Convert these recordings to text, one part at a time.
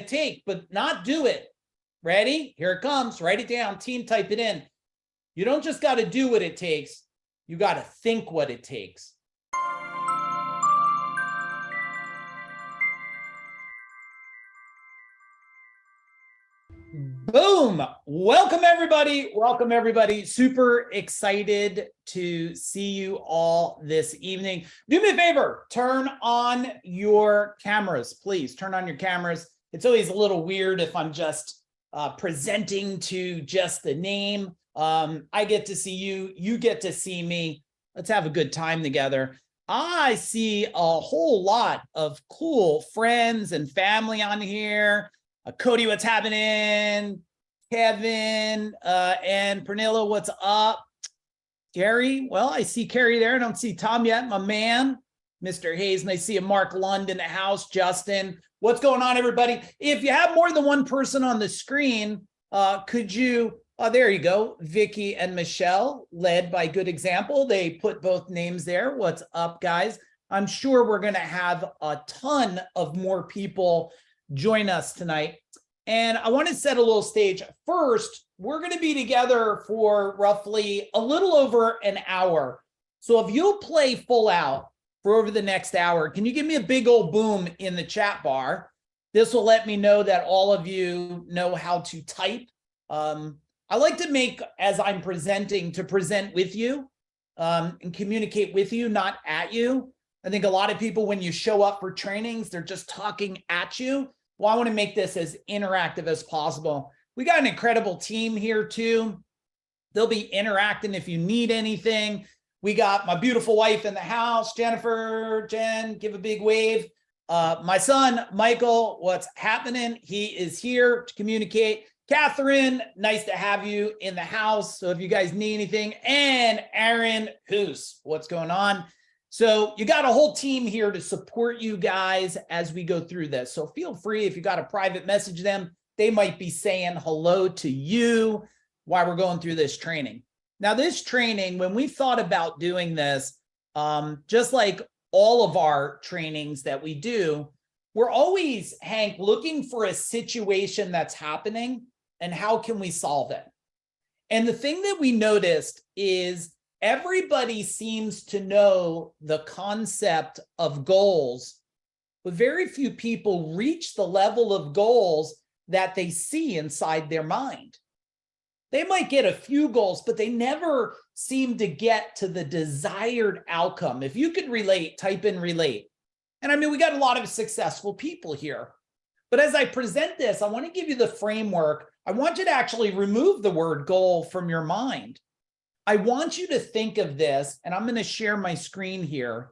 take, but not do it. Ready? Here it comes. Write it down. Team, type it in. You don't just got to do what it takes. You got to think what it takes. Boom. Welcome, everybody. Welcome, everybody. Super excited to see you all this evening. Do me a favor. Turn on your cameras, please. Turn on your cameras. It's always a little weird if I'm just presenting to just the name. I get to see you. You get to see me. Let's have a good time together. I see a whole lot of cool friends and family on here. Cody, what's happening? Kevin and Pernilla, what's up? Gary, well, I see Carrie there. I don't see Tom yet, my man. Mr. Hayes, and I see a Mark Lund in the house. Justin, what's going on, everybody? If you have more than one person on the screen, could you, there you go, Vicky and Michelle, led by good example. They put both names there. What's up, guys? I'm sure we're going to have a ton of more people join us tonight. And I want to set a little stage. First, we're going to be together for roughly a little over an hour. So if you'll play full out for over the next hour, can you give me a big old boom in the chat bar? This will let me know that all of you know how to type. I like to make, as I'm presenting, to present with you and communicate with you, not at you. I think a lot of people, when you show up for trainings, they're just talking at you. Well, I want to make this as interactive as possible. We got an incredible team here too. They'll be interacting if you need anything. We got my beautiful wife in the house, Jennifer. Jen, give a big wave. My son, Michael, what's happening? He is here to communicate. Catherine, nice to have you in the house. So if you guys need anything, and Aaron Hoos, what's going on? So you got a whole team here to support you guys as we go through this. So feel free, if you got a private message them, they might be saying hello to you while we're going through this training. Now, this training, when we thought about doing this, just like all of our trainings that we do, we're always, Hank, looking for a situation that's happening and how can we solve it? And the thing that we noticed is everybody seems to know the concept of goals, but very few people reach the level of goals that they see inside their mind. They might get a few goals, but they never seem to get to the desired outcome. If you could relate, type in relate. And I mean, we got a lot of successful people here. But as I present this, I want to give you the framework. I want you to actually remove the word goal from your mind. I want you to think of this, and I'm going to share my screen here.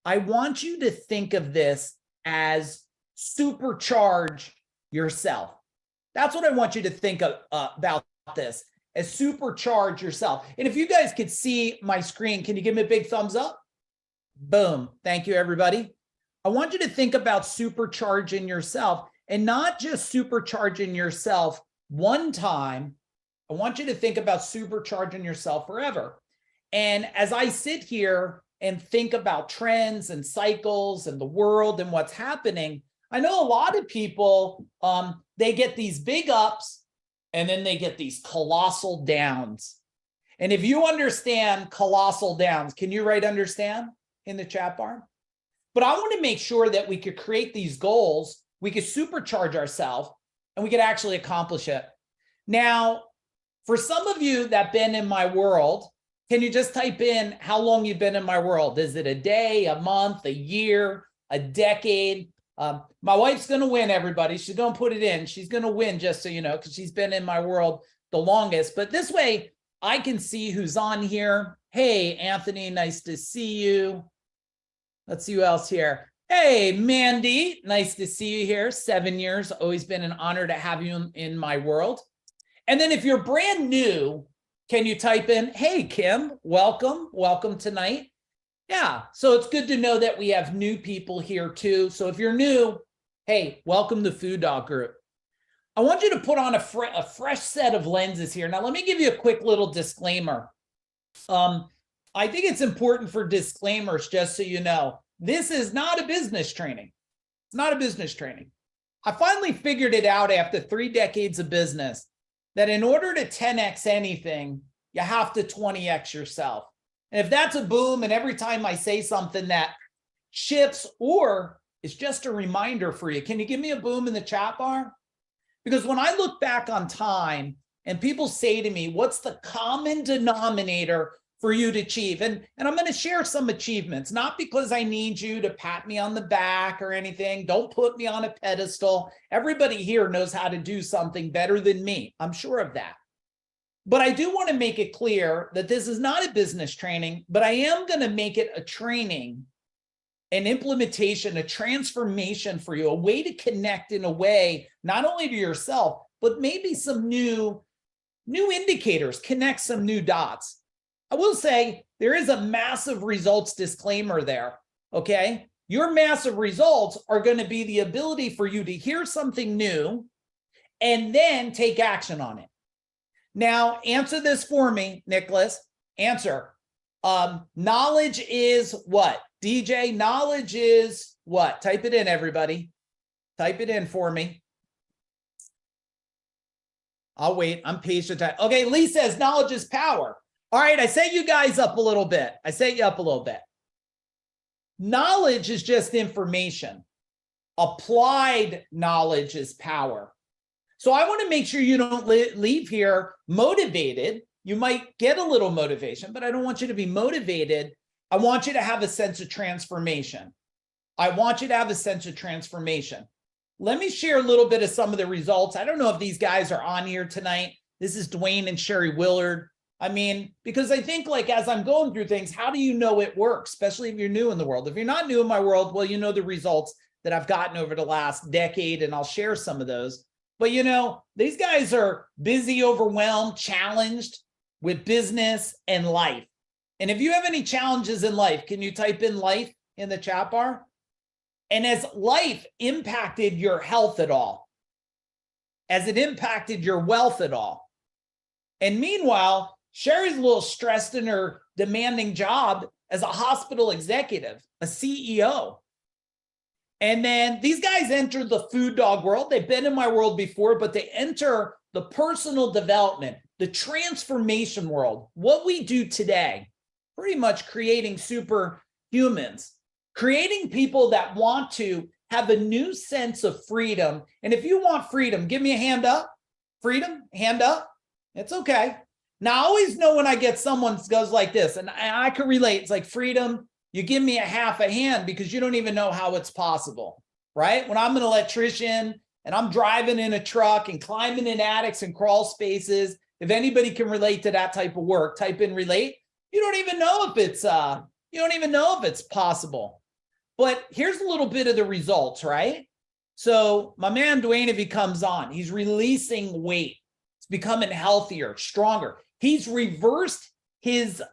I want you to think of this as supercharge yourself. That's what I want you to think of, about this, as supercharge yourself. And if you guys could see my screen, can you give me a big thumbs up? Boom. Thank you, everybody. I want you to think about supercharging yourself, and not just supercharging yourself one time. I want you to think about supercharging yourself forever. And as I sit here and think about trends and cycles and the world and what's happening, I know a lot of people, they get these big ups and then they get these colossal downs. And if you understand colossal downs, can you write understand in the chat bar? But I want to make sure that we could create these goals, we could supercharge ourselves, and we could actually accomplish it. Now, for some of you that been in my world, can you just type in how long you've been in my world? Is it a day, a month, a year, a decade? My wife's going to win, everybody. She's going to put it in. She's going to win, just so you know, because she's been in my world the longest. But this way, I can see who's on here. Hey, Anthony, nice to see you. Let's see who else here. Hey, Mandy, nice to see you here. 7 years, always been an honor to have you in my world. And then if you're brand new, can you type in, hey, Kim, welcome tonight. Yeah, so it's good to know that we have new people here too. So if you're new, hey, welcome to Food Dog Group. I want you to put on a fresh set of lenses here. Now, let me give you a quick little disclaimer. I think it's important for disclaimers, just so you know. This is not a business training. It's not a business training. I finally figured it out after 3 decades of business that in order to 10x anything, you have to 20x yourself. And if that's a boom, and every time I say something that shifts or is just a reminder for you, can you give me a boom in the chat bar? Because when I look back on time and people say to me, what's the common denominator for you to achieve? And I'm going to share some achievements, not because I need you to pat me on the back or anything. Don't put me on a pedestal. Everybody here knows how to do something better than me. I'm sure of that. But I do want to make it clear that this is not a business training, but I am going to make it a training, an implementation, a transformation for you, a way to connect in a way, not only to yourself, but maybe some new indicators, connect some new dots. I will say there is a massive results disclaimer there, okay? Your massive results are going to be the ability for you to hear something new and then take action on it. Now, answer this for me, Nicholas. Answer. Knowledge is what? DJ, knowledge is what? Type it in, everybody. Type it in for me. I'll wait. I'm patient. Okay, Lee says knowledge is power. All right, I set you guys up a little bit. Knowledge is just information. Applied knowledge is power. So I want to make sure you don't leave here motivated. You might get a little motivation, but I don't want you to be motivated. I want you to have a sense of transformation. Let me share a little bit of some of the results. I don't know if these guys are on here tonight. This is Dwayne and Sherry Willard. I mean, because I think like as I'm going through things, how do you know it works? Especially if you're new in the world. If you're not new in my world, well, you know the results that I've gotten over the last decade, and I'll share some of those. But you know, these guys are busy, overwhelmed, challenged with business and life. And if you have any challenges in life, can you type in life in the chat bar? And has life impacted your health at all? Has it impacted your wealth at all? And meanwhile, Sherry's a little stressed in her demanding job as a hospital executive, a CEO. And then these guys enter the food dog world. They've been in my world before, but they enter the personal development, the transformation world. What we do today, pretty much creating superhumans, creating people that want to have a new sense of freedom. And if you want freedom, give me a hand up. Freedom, hand up. It's okay. Now, I always know when I get someone that goes like this, and I can relate. It's like, freedom, you give me a half a hand because you don't even know how it's possible, right? When I'm an electrician and I'm driving in a truck and climbing in attics and crawl spaces, if anybody can relate to that type of work, type in relate. You don't even know if it's possible. But here's a little bit of the results, right? So my man Dwayne, if he comes on, he's releasing weight. He's becoming healthier, stronger. He's reversed his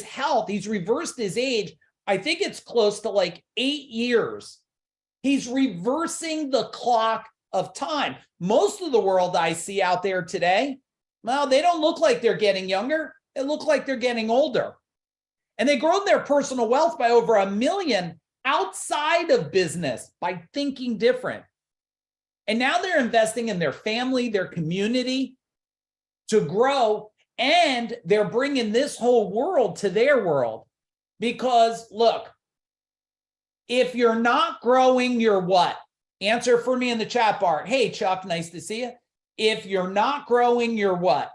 health. He's reversed his age. I think it's close to like 8 years. He's reversing the clock of time. Most of the world I see out there today, well, they don't look like they're getting younger. They look like they're getting older. And they grow their personal wealth by over $1 million outside of business by thinking different. And now they're investing in their family, their community to grow, and they're bringing this whole world to their world. Because look, if you're not growing, you're what? Answer for me in the chat bar. Hey, Chuck, nice to see you. If you're not growing, you're what?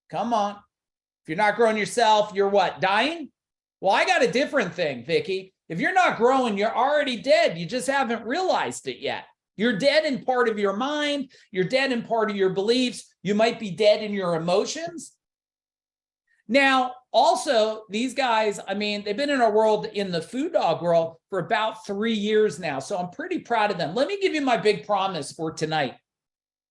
Come on. If you're not growing yourself, you're what? Dying? Well, I got a different thing, Vicky. If you're not growing, you're already dead. You just haven't realized it yet. You're dead in part of your mind. You're dead in part of your beliefs. You might be dead in your emotions. Now, also, these guys, I mean, they've been in our world, in the food dog world, for about 3 years now. So I'm pretty proud of them. Let me give you my big promise for tonight.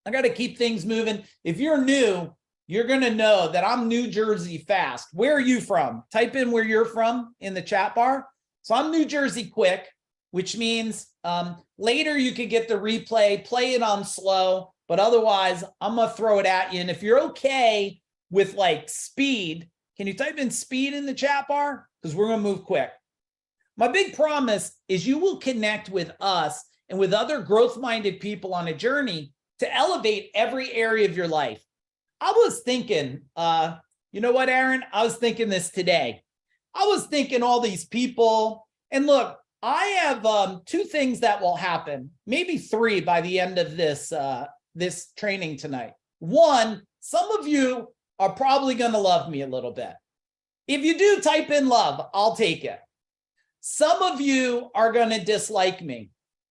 I got to keep things moving. If you're new, you're going to know that I'm New Jersey fast. Where are you from? Type in where you're from in the chat bar. So I'm New Jersey quick, which means later you could get the replay, play it on slow, but otherwise I'm going to throw it at you. And if you're okay with like speed, can you type in speed in the chat bar? Because we're going to move quick. My big promise is you will connect with us and with other growth-minded people on a journey to elevate every area of your life. I was thinking, you know what, Aaron? I was thinking this today. I was thinking all these people, and look, I have two things that will happen, maybe three by the end of this this training tonight. One, some of you are probably going to love me a little bit. If you do, type in love, I'll take it. Some of you are going to dislike me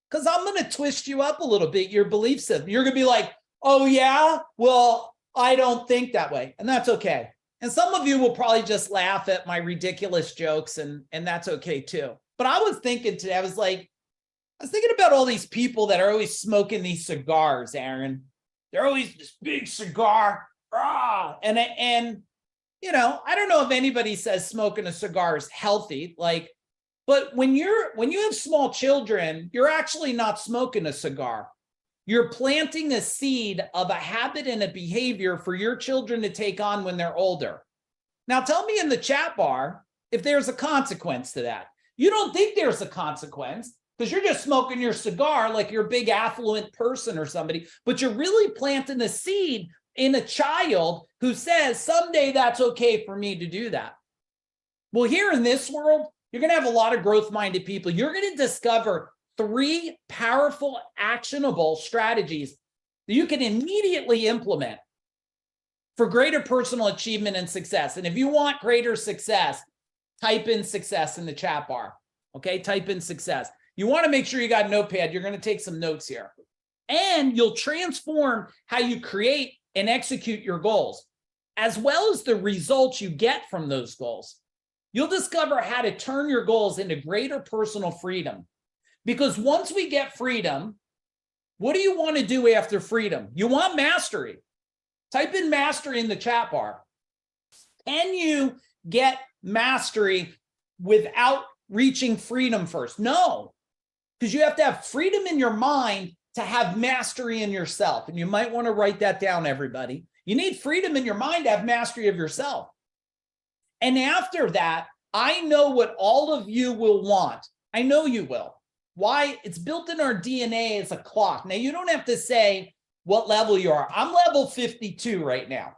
because I'm going to twist you up a little bit, your belief system. You're going to be like, oh yeah, well, I don't think that way. And that's okay. And some of you will probably just laugh at my ridiculous jokes, and that's okay too. But I was thinking today, I was thinking about all these people that are always smoking these cigars, Aaron. They're always this big cigar. And you know, I don't know if anybody says smoking a cigar is healthy, but when you have small children, you're actually not smoking a cigar. You're planting a seed of a habit and a behavior for your children to take on when they're older. Now, tell me in the chat bar if there's a consequence to that. You don't think there's a consequence because you're just smoking your cigar like you're a big affluent person or somebody, but you're really planting a seed in a child who says, someday that's okay for me to do that. Well, here in this world, you're going to have a lot of growth-minded people. You're going to discover 3 powerful, actionable strategies that you can immediately implement for greater personal achievement and success. And if you want greater success, type in success in the chat bar. Okay, type in success. You want to make sure you got a notepad. You're going to take some notes here. And you'll transform how you create and execute your goals, as well as the results you get from those goals. You'll discover how to turn your goals into greater personal freedom. Because once we get freedom, what do you want to do after freedom? You want mastery. Type in mastery in the chat bar. Can you get mastery without reaching freedom first? No, because you have to have freedom in your mind to have mastery in yourself. And you might want to write that down, everybody. You need freedom in your mind to have mastery of yourself. And after that, I know what all of you will want. I know you will. Why? It's built in our DNA as a clock. Now, you don't have to say what level you are. I'm level 52 right now.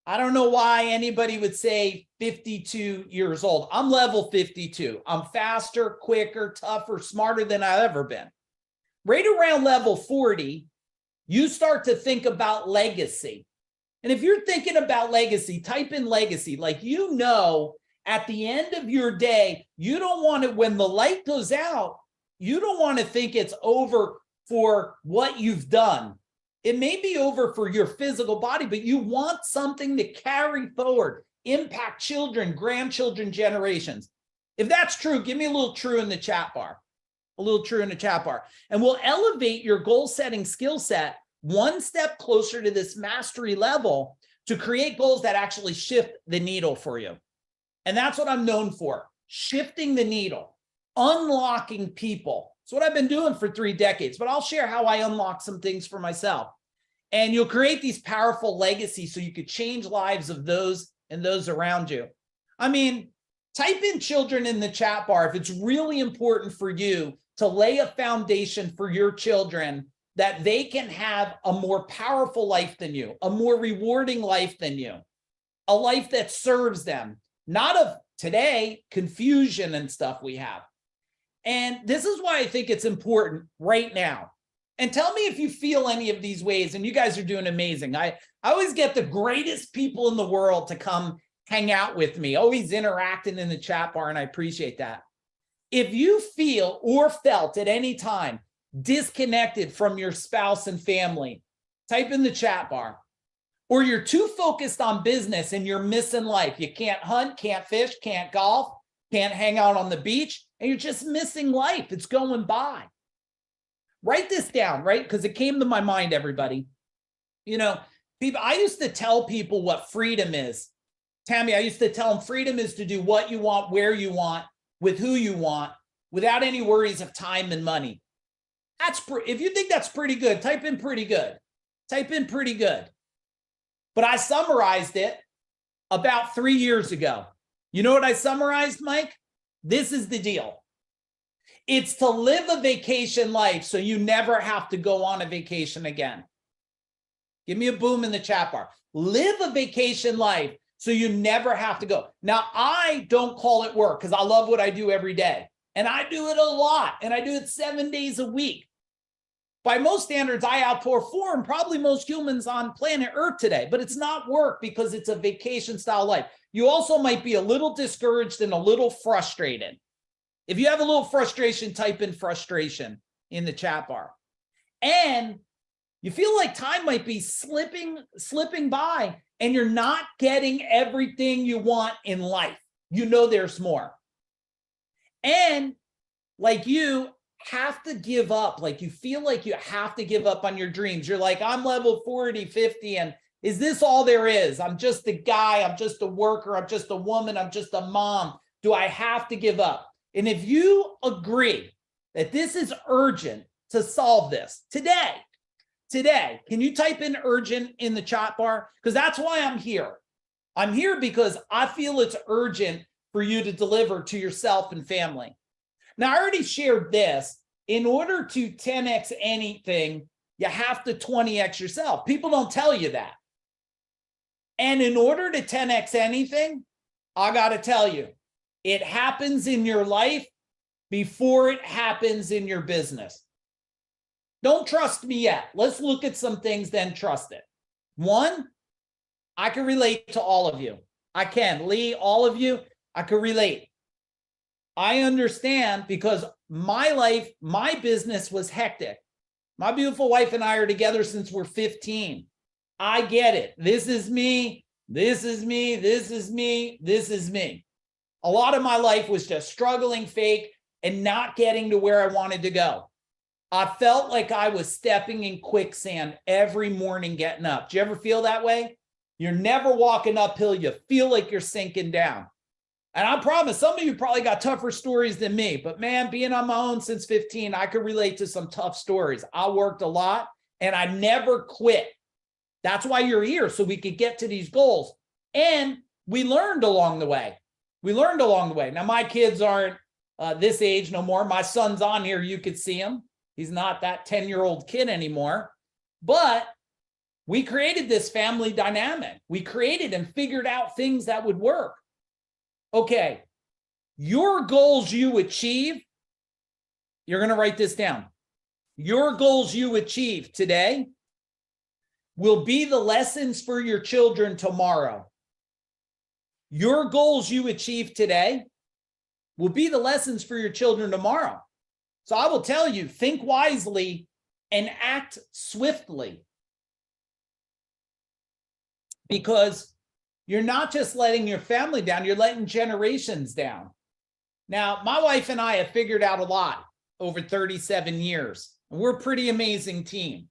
I don't know why anybody would say 52 years old. I'm level 52. I'm faster, quicker, tougher, smarter than I've ever been. Right around level 40, you start to think about legacy. And if you're thinking about legacy, type in legacy. Like, you know, at the end of your day, you don't want to, when the light goes out, you don't want to think it's over for what you've done. It may be over for your physical body, but you want something to carry forward, impact children, grandchildren, generations. If that's true, give me a little true in the chat bar. A little true in the chat bar. And we'll elevate your goal-setting skill set one step closer to this mastery level to create goals that actually shift the needle for you. And that's what I'm known for, shifting the needle, unlocking people. It's what I've been doing for 3 decades, but I'll share how I unlock some things for myself. And you'll create these powerful legacies so you could change lives of those and those around you. I mean, type in children in the chat bar if it's really important for you to lay a foundation for your children that they can have a more powerful life than you, a more rewarding life than you, a life that serves them, not of today, confusion and stuff we have. And this is why I think it's important right now. And tell me if you feel any of these ways, and you guys are doing amazing. I always get the greatest people in the world to come hang out with me, always interacting in the chat bar, and I appreciate that. If you feel or felt at any time disconnected from your spouse and family, type in the chat bar. Or you're too focused on business and you're missing life. You can't hunt, can't fish, can't golf, can't hang out on the beach, and you're just missing life. It's going by. Write this down, right? Because it came to my mind, everybody. You know, people, I used to tell people what freedom is. Tammy, I used to tell them freedom is to do what you want, where you want, with who you want, without any worries of time and money. If you think that's pretty good, type in pretty good. Type in pretty good. But I summarized it about 3 years ago. You know what I summarized, Mike? This is the deal. It's to live a vacation life so you never have to go on a vacation again. Give me a boom in the chat bar. Live a vacation life so you never have to go. Now, I don't call it work because I love what I do every day. And I do it a lot. And I do it 7 days a week. By most standards, I outperform probably most humans on planet Earth today. But it's not work because it's a vacation style life. You also might be a little discouraged and a little frustrated. If you have a little frustration, type in frustration in the chat bar. And you feel like time might be slipping by and you're not getting everything you want in life. You know there's more. And like you have to give up, like you feel like you have to give up on your dreams. You're like, I'm level 40, 50, and is this all there is? I'm just a guy, I'm just a worker, I'm just a woman, I'm just a mom. Do I have to give up? And if you agree that this is urgent to solve this today, can you type in urgent in the chat bar? Because that's why I'm here. I'm here because I feel it's urgent for you to deliver to yourself and family. Now, I already shared this. In order to 10x anything, you have to 20x yourself. People don't tell you that. And in order to 10x anything, I got to tell you, it happens in your life before it happens in your business. Don't trust me yet. Let's look at some things, then trust it. One, I can relate to all of you. I can. Lee, all of you, I can relate. I understand because my life, my business was hectic. My beautiful wife and I are together since we're 15. I get it. This is me. This is me. This is me. This is me. A lot of my life was just struggling, fake, and not getting to where I wanted to go. I felt like I was stepping in quicksand every morning getting up. Do you ever feel that way? You're never walking uphill. You feel like you're sinking down. And I promise some of you probably got tougher stories than me. But man, being on my own since 15, I could relate to some tough stories. I worked a lot and I never quit. That's why you're here, so we could get to these goals. And we learned along the way. Now, my kids aren't this age no more. My son's on here. You could see him. He's not that 10-year-old kid anymore. But we created this family dynamic. We created and figured out things that would work. Okay, your goals you achieve, you're going to write this down. Your goals you achieve today will be the lessons for your children tomorrow. Your goals you achieve today will be the lessons for your children tomorrow. So I will tell you, think wisely and act swiftly. Because you're not just letting your family down, you're letting generations down. Now, my wife and I have figured out a lot over 37 years. We're a pretty amazing team.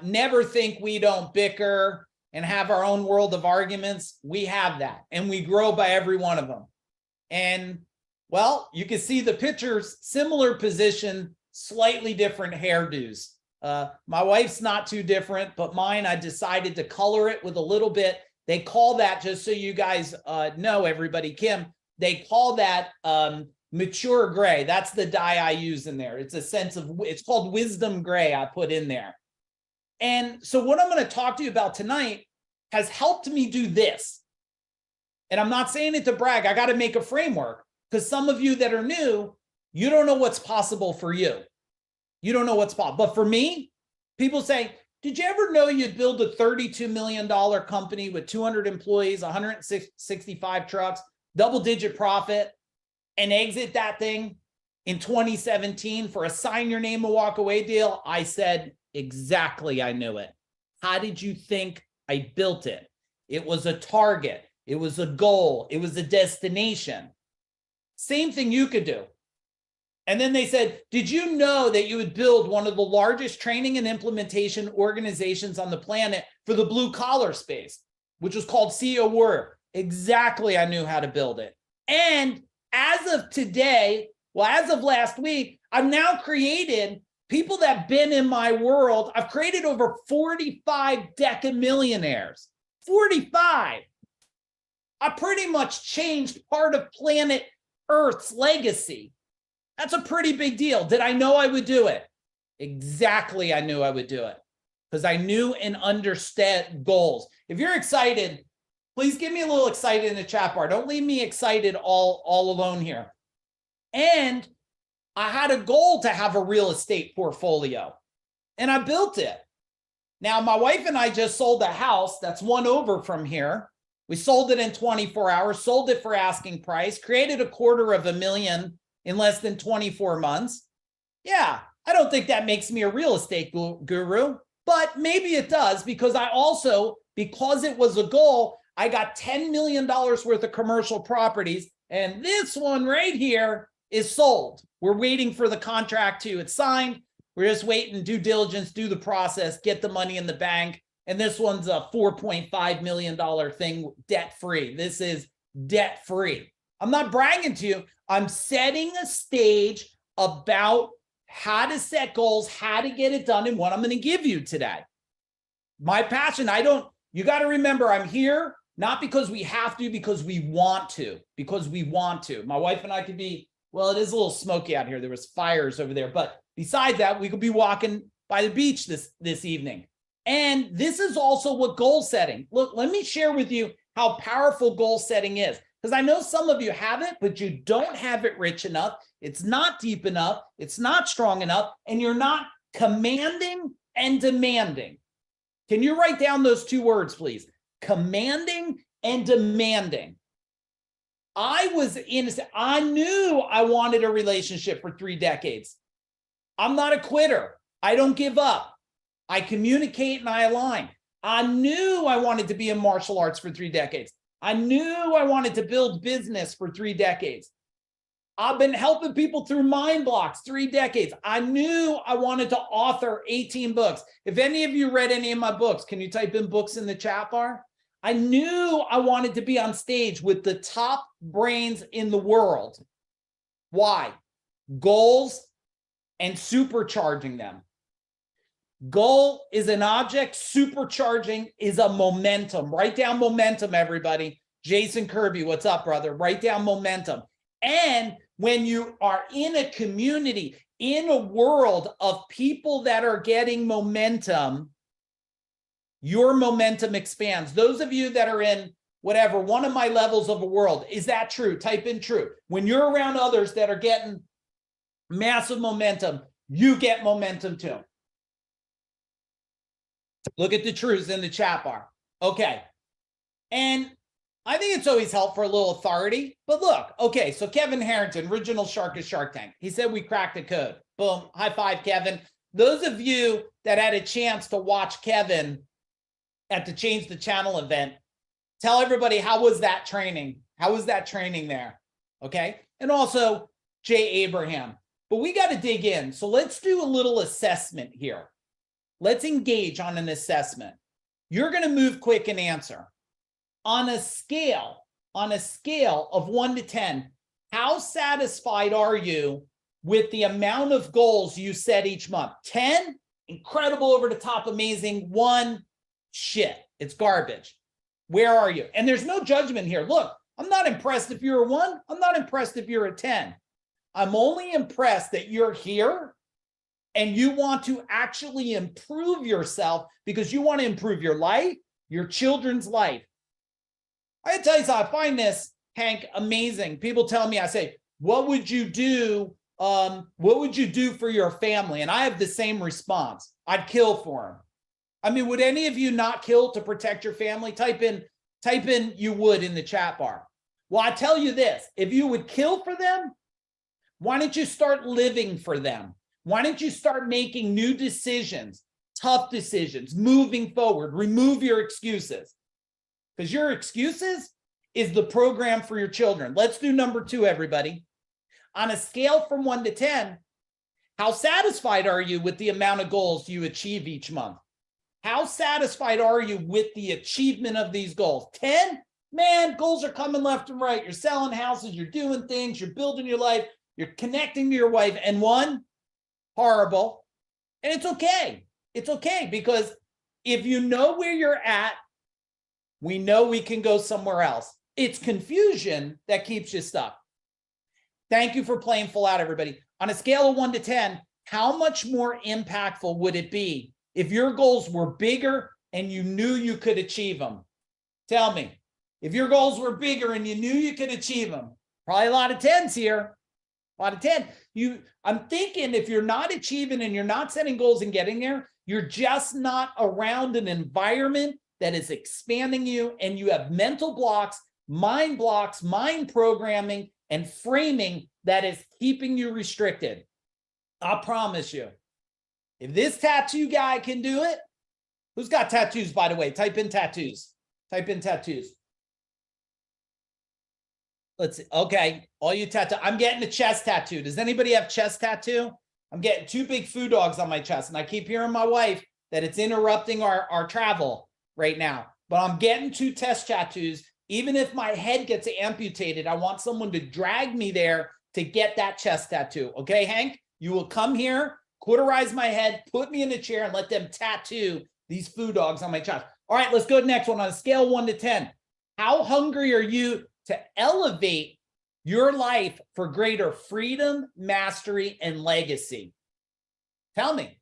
Never think we don't bicker and have our own world of arguments. We have that, and we grow by every one of them. And, well, you can see the pictures, similar position, slightly different hairdos. My wife's not too different, but mine, I decided to color it with a little bit. They call that, just so you guys know, everybody, Kim, they call that mature gray. That's the dye I use in there. It's a sense of, it's called wisdom gray I put in there. And so what I'm going to talk to you about tonight has helped me do this. And I'm not saying it to brag. I got to make a framework because some of you that are new, you don't know what's possible for you. You don't know what's possible. But for me, people say, did you ever know you'd build a $32 million company with 200 employees, 165 trucks, double-digit profit, and exit that thing in 2017 for a sign your name and walk away deal? I said, exactly, I knew it. How did you think I built it? It was a target. It was a goal. It was a destination. Same thing you could do. And then they said, did you know that you would build one of the largest training and implementation organizations on the planet for the blue collar space, which was called CEO Warrior? Exactly, I knew how to build it. And as of today, well, as of last week, I've now created people that have been in my world. I've created over 45 decamillionaires. 45. I pretty much changed part of planet Earth's legacy. That's a pretty big deal. Did I know I would do it? Exactly, I knew I would do it because I knew and understood goals. If you're excited, please give me a little excited in the chat bar. Don't leave me excited all alone here. And I had a goal to have a real estate portfolio, and I built it. Now, my wife and I just sold a house that's one over from here. We sold it in 24 hours, sold it for asking price, created $250,000 in less than 24 months. Yeah, I don't think that makes me a real estate guru, but maybe it does because I also, because it was a goal, I got $10 million worth of commercial properties. And this one right here is sold. We're waiting for the contract it's signed. We're just waiting, due diligence, do the process, get the money in the bank. And this one's a $4.5 million thing, debt-free. This is debt-free. I'm not bragging to you. I'm setting a stage about how to set goals, how to get it done, and what I'm going to give you today. My passion, you got to remember, I'm here not because we have to, because we want to, My wife and I could be, well, it is a little smoky out here. There was fires over there. But besides that, we could be walking by the beach this evening. And this is also what goal setting. Look, let me share with you how powerful goal setting is. Because I know some of you have it, but you don't have it rich enough. It's not deep enough. It's not strong enough. And you're not commanding and demanding. Can you write down those two words, please? Commanding and demanding. I knew I wanted a relationship for 3 decades. I'm not a quitter. I don't give up. I communicate and I align. I knew I wanted to be in martial arts for 3 decades. I knew I wanted to build business for 3 decades. I've been helping people through mind blocks 3 decades. I knew I wanted to author 18 books. If any of you read any of my books, can you type in books in the chat bar? I knew I wanted to be on stage with the top brains in the world. Why? Goals and supercharging them. Goal is an object, supercharging is a momentum. Write down momentum, everybody. Jason Kirby, what's up, brother? Write down momentum. And when you are in a community, in a world of people that are getting momentum, your momentum expands. Those of you that are in whatever, one of my levels of a world, is that true? Type in true. When you're around others that are getting massive momentum, you get momentum too. Look at the truths in the chat bar. Okay. And I think it's always helpful for a little authority, but look, okay. So Kevin Harrington, original shark of Shark Tank. He said, we cracked the code. Boom. High five, Kevin. Those of you that had a chance to watch Kevin at the Change the Channel event, tell everybody, how was that training? How was that training there? Okay. And also Jay Abraham, but we got to dig in. So let's do a little assessment here. Let's engage on an assessment. You're going to move quick and answer. On a scale of 1 to 10, how satisfied are you with the amount of goals you set each month? 10, incredible, over the top, amazing. 1, shit, it's garbage. Where are you? And there's no judgment here. Look, I'm not impressed if you're a 1. I'm not impressed if you're a 10. I'm only impressed that you're here and you want to actually improve yourself because you want to improve your life, your children's life. I tell you something, I find this, Hank, amazing. People tell me, I say, what would you do? What would you do for your family? And I have the same response. I'd kill for them. I mean, would any of you not kill to protect your family? Type in you would in the chat bar. Well, I tell you this, if you would kill for them, why don't you start living for them? Why don't you start making new decisions, tough decisions, moving forward, remove your excuses? Because your excuses is the program for your children. Let's do number 2, everybody. On a scale from 1 to 10, how satisfied are you with the amount of goals you achieve each month? How satisfied are you with the achievement of these goals? 10, man, goals are coming left and right. You're selling houses, you're doing things, you're building your life, you're connecting to your wife. And 1, horrible. And it's okay. It's okay, because if you know where you're at, we know we can go somewhere else. It's confusion that keeps you stuck. Thank you for playing full out, everybody. on a scale of 1 to 10, how much more impactful would it be if your goals were bigger and you knew you could achieve them? Tell me. If your goals were bigger and you knew you could achieve them, probably a lot of 10s here. A lot of 10. I'm thinking if you're not achieving and you're not setting goals and getting there, you're just not around an environment that is expanding you, and you have mental blocks, mind programming, and framing that is keeping you restricted. I promise you, if this tattoo guy can do it, who's got tattoos, by the way? Type in tattoos. Type in tattoos. Let's see. Okay, all you tattoo. I'm getting a chest tattoo. Does anybody have chest tattoo? I'm getting 2 big food dogs on my chest, and I keep hearing my wife that it's interrupting our travel right now. But I'm getting 2 chest tattoos. Even if my head gets amputated, I want someone to drag me there to get that chest tattoo. Okay, Hank? You will come here, cauterize my head, put me in a chair, and let them tattoo these food dogs on my chest. All right, let's go to the next one on a scale 1 to 10. How hungry are you to elevate your life for greater freedom, mastery, and legacy? Tell me.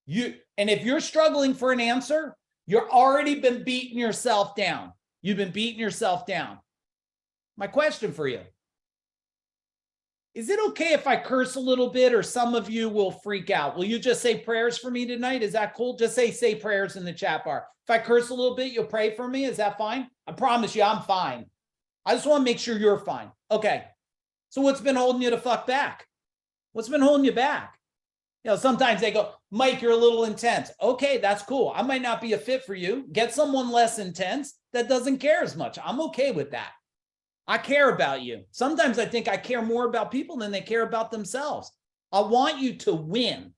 And if you're struggling for an answer, you've already been beating yourself down. You've been beating yourself down. My question for you: is it okay if I curse a little bit, or some of you will freak out? Will you just say prayers for me tonight? Is that cool? Just say prayers in the chat bar. If I curse a little bit, you'll pray for me. Is that fine? I promise you, I'm fine. I just want to make sure you're fine. Okay. So what's been holding you the fuck back? What's been holding you back? You know, sometimes they go, Mike, you're a little intense. Okay, that's cool. I might not be a fit for you. Get someone less intense that doesn't care as much. I'm okay with that. I care about you. Sometimes I think I care more about people than they care about themselves. I want you to win.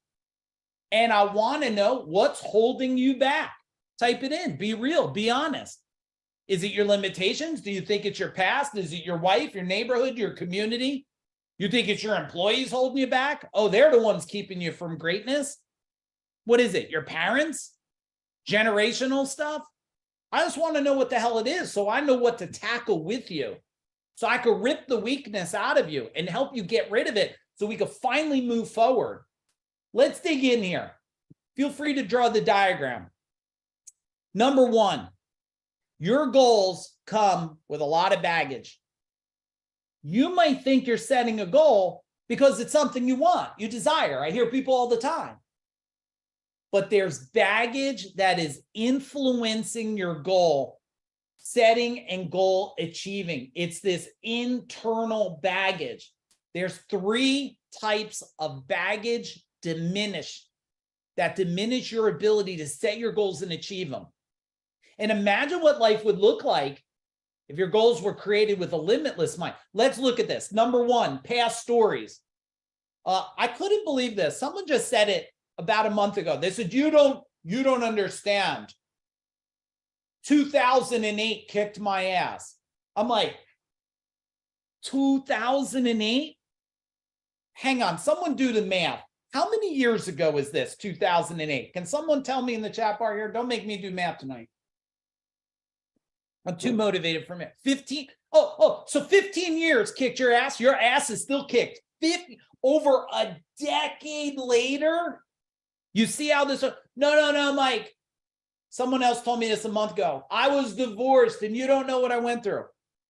And I want to know what's holding you back. Type it in. Be real. Be honest. Is it your limitations? Do you think it's your past? Is it your wife, your neighborhood, your community? You think it's your employees holding you back? Oh, they're the ones keeping you from greatness. What is it? Your parents? Generational stuff? I just want to know what the hell it is so I know what to tackle with you. So I could rip the weakness out of you and help you get rid of it so we could finally move forward. Let's dig in here. Feel free to draw the diagram. Number 1, your goals come with a lot of baggage. You might think you're setting a goal because it's something you want, you desire. I hear people all the time. But there's baggage that is influencing your goal setting and goal achieving. It's this internal baggage. There's 3 types of baggage that diminish your ability to set your goals and achieve them. And imagine what life would look like if your goals were created with a limitless mind. Let's look at this. Number 1, past stories. I couldn't believe this. Someone just said it about a month ago. They said, you don't understand. 2008 kicked my ass. I'm like, 2008? Hang on, someone do the math. How many years ago is this, 2008? Can someone tell me in the chat bar here? Don't make me do math tonight. I'm too motivated for it. 15. So 15 years kicked your ass. Your ass is still kicked. 50, over a decade later. You see how this? No, Mike. Someone else told me this a month ago. I was divorced and you don't know what I went through.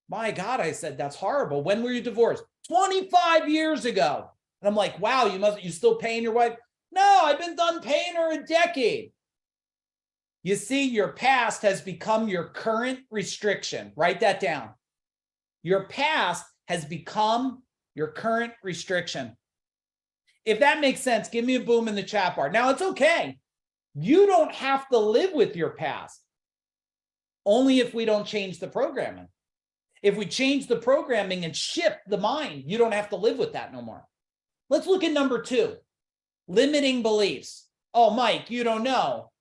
My God, I said, that's horrible. When were you divorced? 25 years ago. And I'm like, wow, you still paying your wife? No, I've been done paying her a decade. You see, your past has become your current restriction. Write that down. Your past has become your current restriction. If that makes sense, give me a boom in the chat bar. Now, it's okay. You don't have to live with your past. Only if we don't change the programming. If we change the programming and shift the mind, you don't have to live with that no more. Let's look at number 2, limiting beliefs. Oh, Mike, you don't know.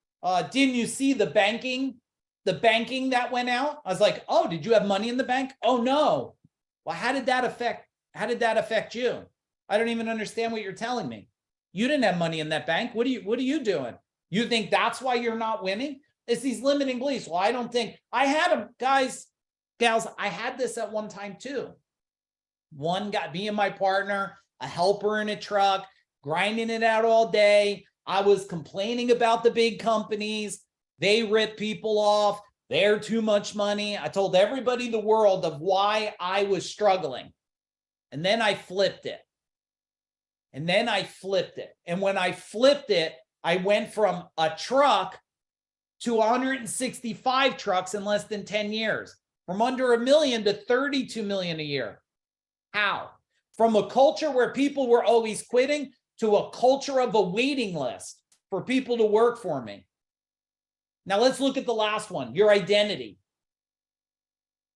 Didn't you see the banking that went out? I was like, oh, did you have money in the bank? Oh, no. Well, how did that affect you? I don't even understand what you're telling me. You didn't have money in that bank. What are you doing? You think that's why you're not winning? It's these limiting beliefs. Well, I don't think I had them, guys, gals. I had this at one time too. One guy, me and my partner, a helper in a truck, grinding it out all day. I was complaining about the big companies. They rip people off. They're too much money. I told everybody in the world of why I was struggling. And then I flipped it. And when I flipped it, I went from a truck to 165 trucks in less than 10 years, from under $1 million to 32 million a year. How? From a culture where people were always quitting to a culture of a waiting list for people to work for me. Now let's look at the last one, your identity.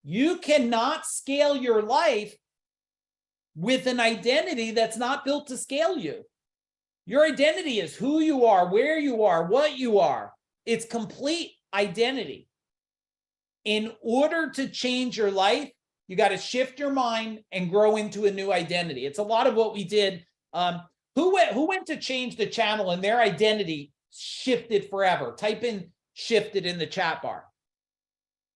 You cannot scale your life with an identity that's not built to scale you. Your identity is who you are, where you are, what you are. It's complete identity. In order to change your life, you got to shift your mind and grow into a new identity. It's a lot of what we did. Who went to change the channel and their identity shifted forever? Type in shifted in the chat bar.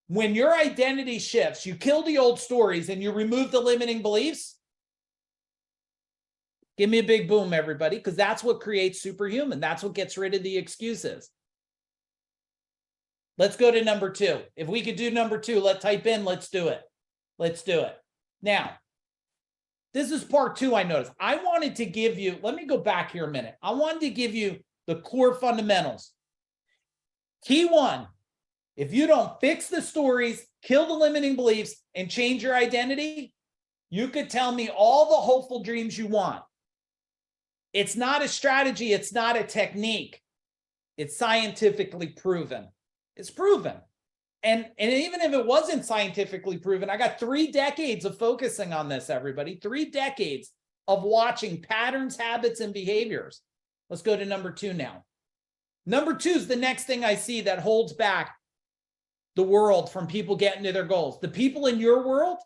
When your identity shifts, you kill the old stories and you remove the limiting beliefs. Give me a big boom, everybody, because that's what creates superhuman. That's what gets rid of the excuses. Let's go to number 2. If we could do number 2, let's type in, let's do it. Let's do it. Now, this is part 2, I noticed. I wanted to give you, let me go back here a minute. I wanted to give you the core fundamentals. Key 1, if you don't fix the stories, kill the limiting beliefs, and change your identity, you could tell me all the hopeful dreams you want. It's not a strategy. It's not a technique. It's scientifically proven. It's proven. And even if it wasn't scientifically proven, I got 3 decades of focusing on this, everybody. 3 decades of watching patterns, habits, and behaviors. Let's go to number 2 now. Number 2 is the next thing I see that holds back the world from people getting to their goals. The people in your world,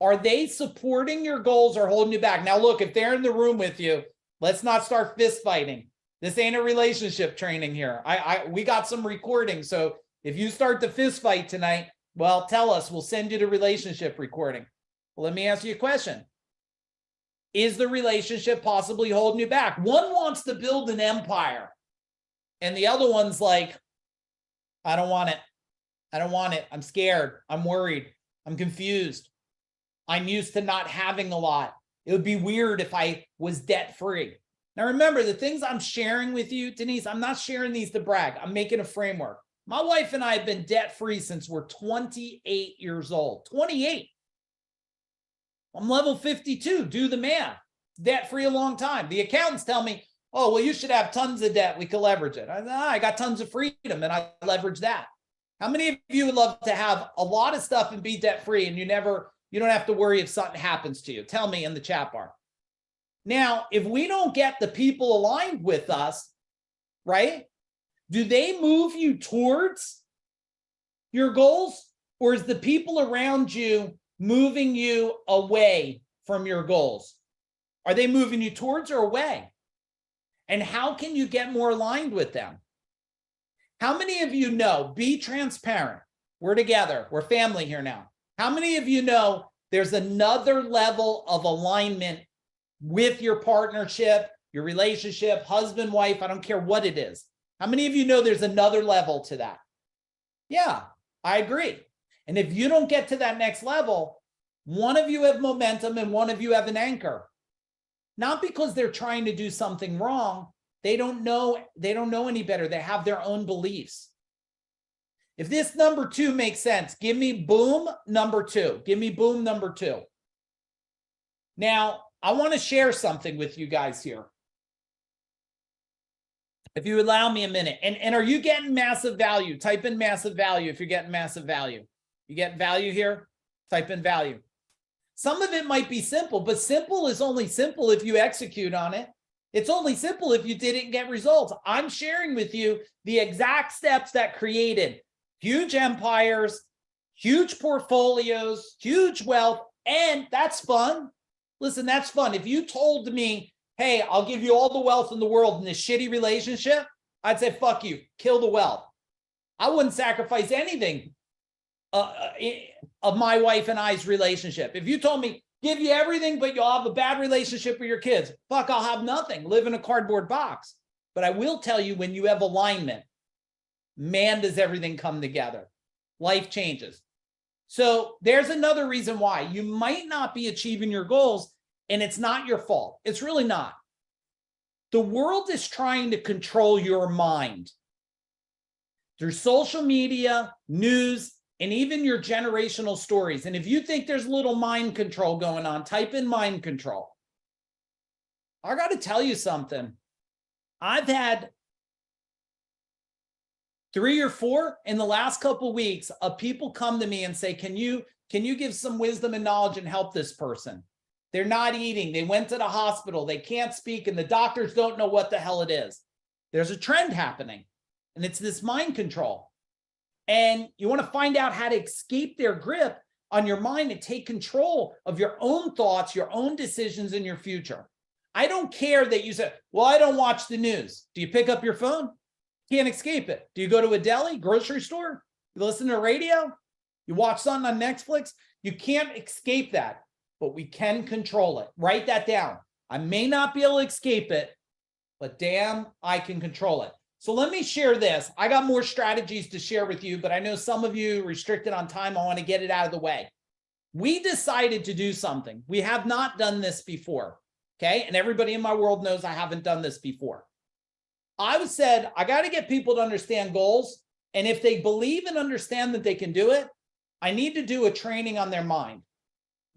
are they supporting your goals or holding you back? Now, look, if they're in the room with you, let's not start fist fighting. This ain't a relationship training here. We got some recording. So if you start the fist fight tonight, well, tell us. We'll send you the relationship recording. Well, let me ask you a question. Is the relationship possibly holding you back? One wants to build an empire, and the other one's like, I don't want it. I don't want it. I'm scared. I'm worried. I'm confused. I'm used to not having a lot. It would be weird if I was debt-free. Now, remember, the things I'm sharing with you, Denise, I'm not sharing these to brag. I'm making a framework. My wife and I have been debt-free since we're 28 years old. 28. I'm level 52. Do the math. Debt-free a long time. The accountants tell me, oh, well, you should have tons of debt. We can leverage it. I got tons of freedom, and I leverage that. How many of you would love to have a lot of stuff and be debt-free, and you don't have to worry if something happens to you? Tell me in the chat bar. Now, if we don't get the people aligned with us, right? Do they move you towards your goals, or is the people around you moving you away from your goals? Are they moving you towards or away? And how can you get more aligned with them? How many of you know, be transparent. We're together. We're family here now. How many of you know there's another level of alignment with your partnership, your relationship, husband, wife, I don't care what it is. How many of you know there's another level to that? Yeah, I agree. And if you don't get to that next level, one of you have momentum and one of you have an anchor. Not because they're trying to do something wrong. They don't know any better. They have their own beliefs. If this number 2 makes sense, give me boom number 2. Give me boom number 2. Now, I want to share something with you guys here. If you allow me a minute. And are you getting massive value? Type in massive value if you're getting massive value. You get value here? Type in value. Some of it might be simple, but simple is only simple if you execute on it. It's only simple if you didn't get results. I'm sharing with you the exact steps that created huge empires, huge portfolios, huge wealth, and that's fun. Listen, that's fun. If you told me, hey, I'll give you all the wealth in the world in this shitty relationship, I'd say, fuck you, kill the wealth. I wouldn't sacrifice anything of my wife and I's relationship. If you told me give you everything, but you'll have a bad relationship with your kids. Fuck, I'll have nothing. Live in a cardboard box. But I will tell you, when you have alignment, man, does everything come together. Life changes. So there's another reason why you might not be achieving your goals, and it's not your fault. It's really not. The world is trying to control your mind through social media, news, and even your generational stories. And if you think there's a little mind control going on, type in mind control. I got to tell you something. I've had 3 or 4 in the last couple of weeks of people come to me and say, can you give some wisdom and knowledge and help this person? They're not eating. They went to the hospital. They can't speak, and the doctors don't know what the hell it is. There's a trend happening, and it's this mind control. And you want to find out how to escape their grip on your mind and take control of your own thoughts, your own decisions, and your future. I don't care that you say, well, I don't watch the news. Do you pick up your phone? Can't escape it. Do you go to a deli, grocery store? You listen to radio? You watch something on Netflix? You can't escape that, but we can control it. Write that down. I may not be able to escape it, but damn, I can control it. So let me share this. I got more strategies to share with you, but I know some of you restricted on time. I want to get it out of the way. We decided to do something. We have not done this before, okay? And everybody in my world knows I haven't done this before. I said, I got to get people to understand goals. And if they believe and understand that they can do it, I need to do a training on their mind.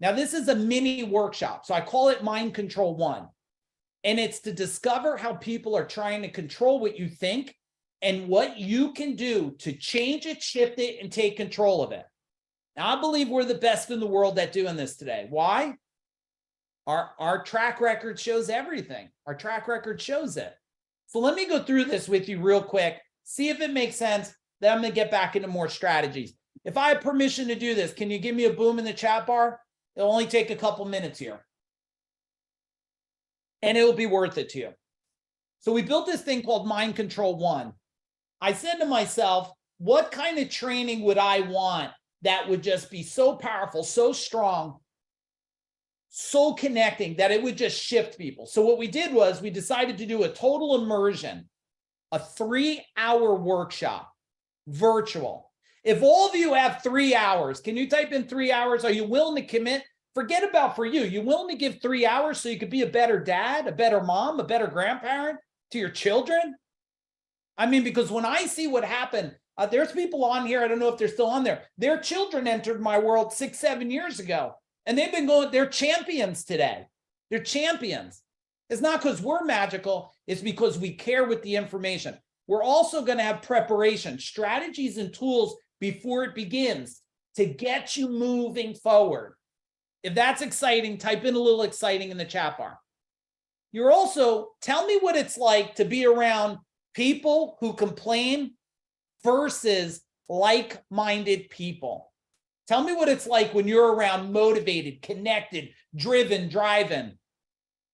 Now, this is a mini workshop. So I call it Mind Control 1. And it's to discover how people are trying to control what you think and what you can do to change it, shift it, and take control of it. Now, I believe we're the best in the world at doing this today. Why? Our track record shows everything. Our track record shows it. So let me go through this with you real quick, see if it makes sense. Then I'm going to get back into more strategies. If I have permission to do this, can you give me a boom in the chat bar? It'll only take a couple minutes here. And it'll be worth it to you. So we built this thing called Mind Control 1. I said to myself, what kind of training would I want that would just be so powerful, so strong, so connecting that it would just shift people? So what we did was we decided to do a total immersion, a 3-hour workshop, virtual. If all of you have 3 hours, can you type in 3 hours? Are you willing to commit? Forget about for you. You willing to give 3 hours so you could be a better dad, a better mom, a better grandparent to your children? I mean, because when I see what happened, there's people on here, I don't know if they're still on there. Their children entered my world 6-7 years ago, and they've been going, they're champions today. They're champions. It's not because we're magical. It's because we care with the information. We're also going to have preparation, strategies and tools before it begins to get you moving forward. If that's exciting, type in a little exciting in the chat bar. You're also, tell me what it's like to be around people who complain versus like-minded people. Tell me what it's like when you're around motivated, connected, driven, driving.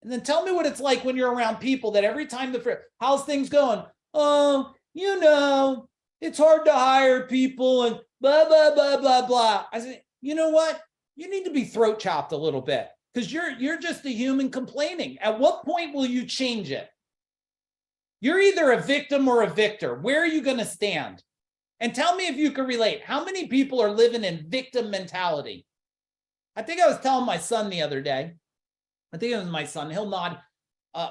And then tell me what it's like when you're around people that every time how's things going? Oh, you know, it's hard to hire people and blah, blah, blah, blah, blah. I said, you know what? You need to be throat chopped a little bit because you're just a human complaining. At what point will you change it? You're either a victim or a victor. Where are you going to stand? And tell me if you can relate. How many people are living in victim mentality? I think I was telling my son the other day. I think it was my son. He'll nod.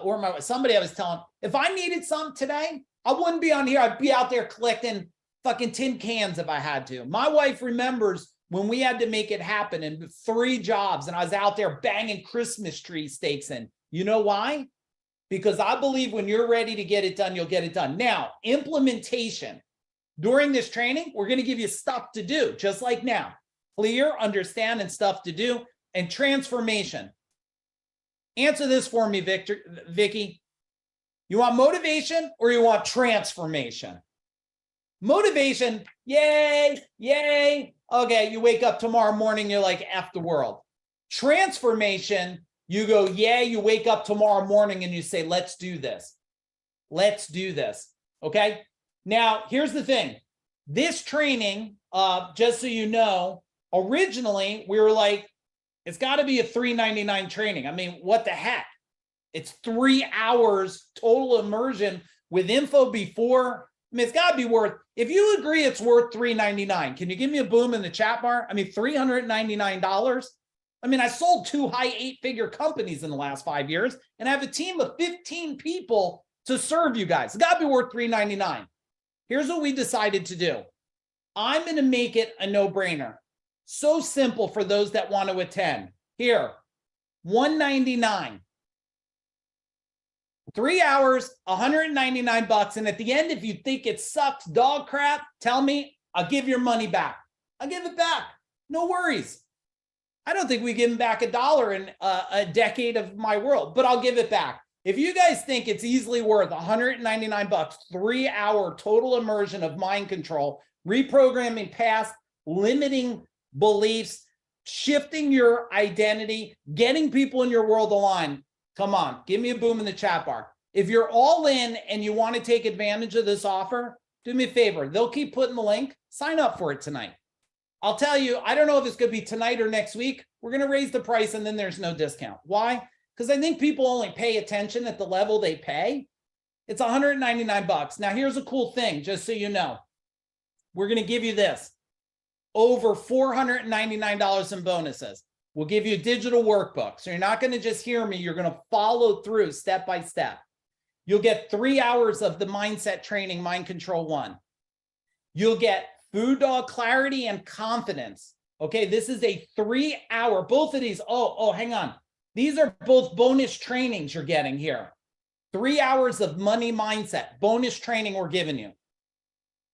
Or somebody I was telling. If I needed something today, I wouldn't be on here. I'd be out there collecting fucking tin cans if I had to. My wife remembers when we had to make it happen in 3 jobs and I was out there banging Christmas tree stakes in. You know why? Because I believe when you're ready to get it done, you'll get it done. Now, implementation. During this training, we're going to give you stuff to do, just like now. Clear, understand, and stuff to do. And transformation. Answer this for me, Vicky. You want motivation or you want transformation? Motivation, yay, yay. Okay, you wake up tomorrow morning, you're like, F the world. Transformation, you go, yay, you wake up tomorrow morning and you say, let's do this. Let's do this, okay? Now, here's the thing. This training, just so you know, originally we were like, It's got to be a $3.99 training. I mean, what the heck? It's 3 hours total immersion with info before. I mean, it's got to be worth, if you agree it's worth $3.99, can you give me a boom in the chat bar? I mean, $399. I mean, I sold 2 high 8-figure companies in the last 5 years, and I have a team of 15 people to serve you guys. It's got to be worth $3.99. Here's what we decided to do. I'm going to make it a no-brainer. So simple for those that want to attend. Here, $199. 3 hours, $199. And at the end, if you think it sucks dog crap, tell me, I'll give your money back. I'll give it back. No worries. I don't think we give back $1 in a decade of my world, but I'll give it back. If you guys think it's easily worth $199, 3 hour total immersion of mind control, reprogramming past limiting beliefs, shifting your identity, getting people in your world aligned, come on, give me a boom in the chat bar. If you're all in and you want to take advantage of this offer, do me a favor. They'll keep putting the link. Sign up for it tonight. I'll tell you, I don't know if it's going to be tonight or next week. We're going to raise the price and then there's no discount. Why? Because I think people only pay attention at the level they pay. It's $199. Now, here's a cool thing, just so you know. We're going to give you this. Over $499 in bonuses. We'll give you a digital workbook. So you're not going to just hear me. You're going to follow through step by step. You'll get 3 hours of the mindset training, Mind Control 1. You'll get Food Dog Clarity and Confidence. Okay, this is a 3 hour, both of these. Hang on. These are both bonus trainings you're getting here. 3 hours of money mindset, bonus training we're giving you.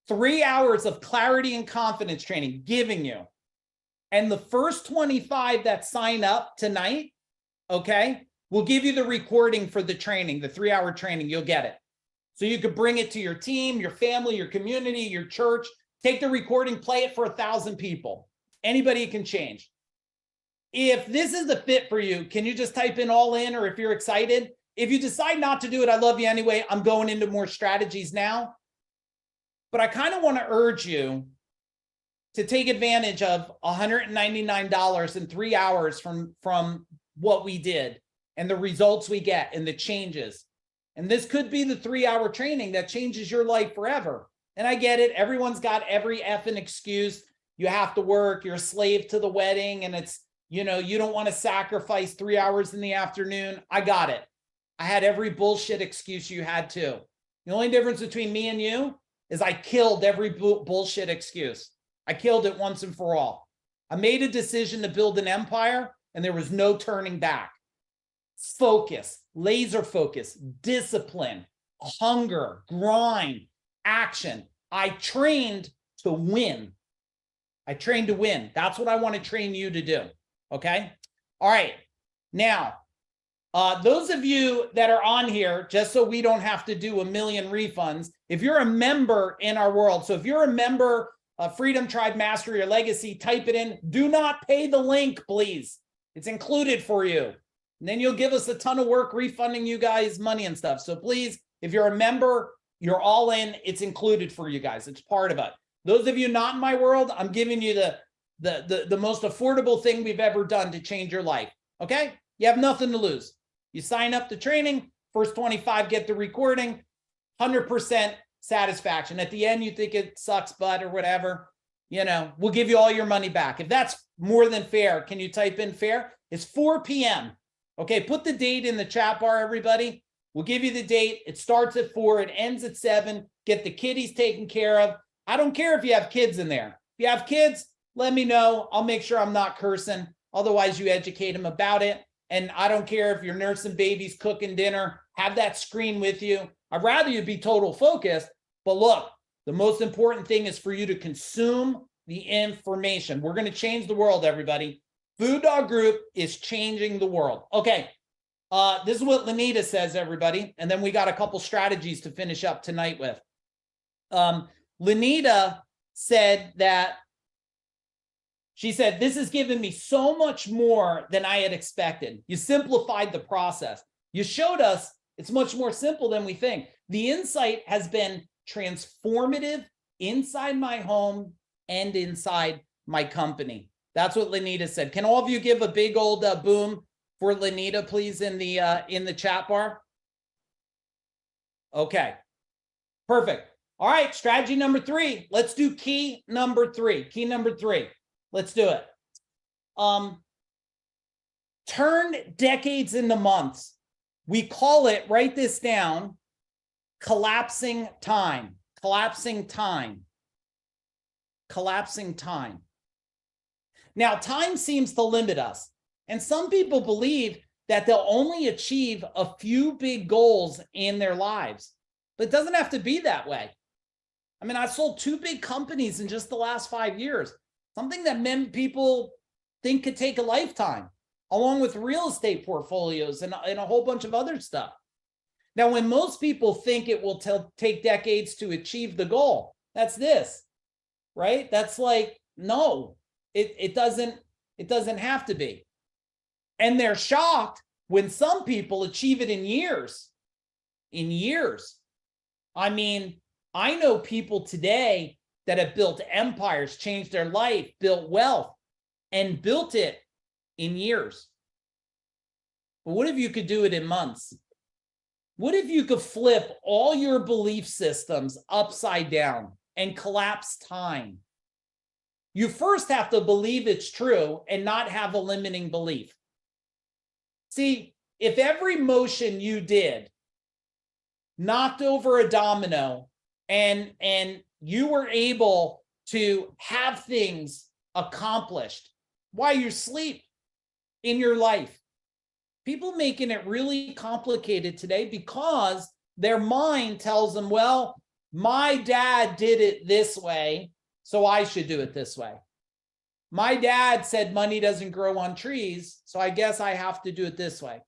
3 hours of clarity and confidence training giving you. And the first 25 that sign up tonight, okay, we'll give you the recording for the training, the 3 hour training, you'll get it. So you could bring it to your team, your family, your community, your church, take the recording, play it for 1,000 people. Anybody can change. If this is the fit for you, can you just type in all in, or if you're excited? If you decide not to do it, I love you anyway. I'm going into more strategies now. But I kind of want to urge you to take advantage of $199 in 3 hours from what we did and the results we get and the changes. And this could be the 3 hour training that changes your life forever. And I get it. Everyone's got every effing excuse. You have to work. You're a slave to the wedding. And it's, you know, you don't want to sacrifice 3 hours in the afternoon. I got it. I had every bullshit excuse you had too. The only difference between me and you is I killed every bullshit excuse. I killed it once and for all. I made a decision to build an empire and there was no turning back. Focus, laser focus, discipline, hunger, grind, action. I trained to win. I trained to win. That's what I want to train you to do. Okay. All right. Now, those of you that are on here, just so we don't have to do a million refunds, if you're a member in our world, so if you're a member of Freedom Tribe Mastery or Legacy, type it in. Do not pay the link, please. It's included for you. And then you'll give us a ton of work refunding you guys money and stuff. So please, if you're a member, you're all in. It's included for you guys. It's part of it. Those of you not in my world, I'm giving you the most affordable thing we've ever done to change your life. Okay? You have nothing to lose. You sign up to training, first 25 get the recording, 100% satisfaction. At the end, you think it sucks butt or whatever, you know, we'll give you all your money back. If that's more than fair, can you type in fair? It's 4 p.m. Okay, put the date in the chat bar, everybody. We'll give you the date. It starts at 4, it ends at 7. Get the kiddies taken care of. I don't care if you have kids in there. If you have kids, let me know. I'll make sure I'm not cursing. Otherwise, you educate them about it. And I don't care if you're nursing babies, cooking dinner, have that screen with you. I'd rather you be total focused. But look, the most important thing is for you to consume the information. We're going to change the world, everybody. Food Dog Group is changing the world. Okay, this is what Lenita says, everybody. And then we got a couple strategies to finish up tonight with. Lenita said that, she said, this has given me so much more than I had expected. You simplified the process. You showed us it's much more simple than we think. The insight has been transformative inside my home and inside my company. That's what Lenita said. Can all of you give a big old boom for Lenita, please, in the chat bar? Okay, perfect. All right, strategy number 3. Let's do key number 3. Key number 3. Let's do it. Turn decades into months. We call it, write this down, collapsing time. Collapsing time. Collapsing time. Now, time seems to limit us. And some people believe that they'll only achieve a few big goals in their lives. But it doesn't have to be that way. I mean, I sold 2 big companies in just the last 5 years. Something that many people think could take a lifetime, along with real estate portfolios and a whole bunch of other stuff. Now, when most people think it will take decades to achieve the goal, that's this, right? That's like, no, it doesn't have to be. And they're shocked when some people achieve it in years. In years. I mean, I know people today that have built empires, changed their life, built wealth, and built it in years. But what if you could do it in months? What if you could flip all your belief systems upside down and collapse time? You first have to believe it's true and not have a limiting belief. See, if every motion you did knocked over a domino and you were able to have things accomplished while you sleep in your life, people making it really complicated today because their mind tells them, well, my dad did it this way, so I should do it this way. My dad said money doesn't grow on trees, so I guess I have to do it this way.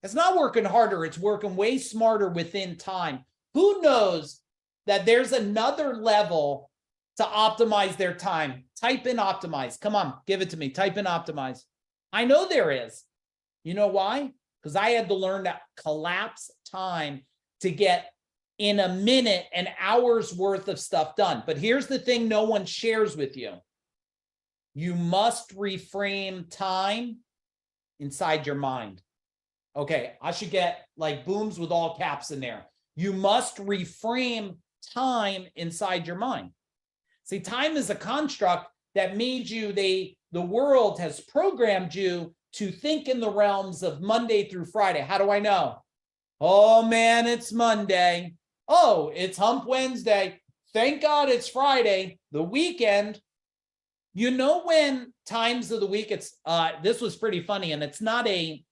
It's not working harder. It's working way smarter within time. Who knows that there's another level to optimize their time? Type in optimize. Come on, give it to me. Type in optimize. I know there is. You know why? Because I had to learn to collapse time to get in a minute an hour's worth of stuff done. But here's the thing no one shares with you. You must reframe time inside your mind. Okay, I should get like booms with all caps in there. You must reframe time inside your mind. See, time is a construct that made you, the world has programmed you to think in the realms of Monday through Friday. How do I know? Oh man, it's Monday. Oh, it's Hump Wednesday. Thank God it's Friday, the weekend. You know when times of the week, this was pretty funny, and it's not a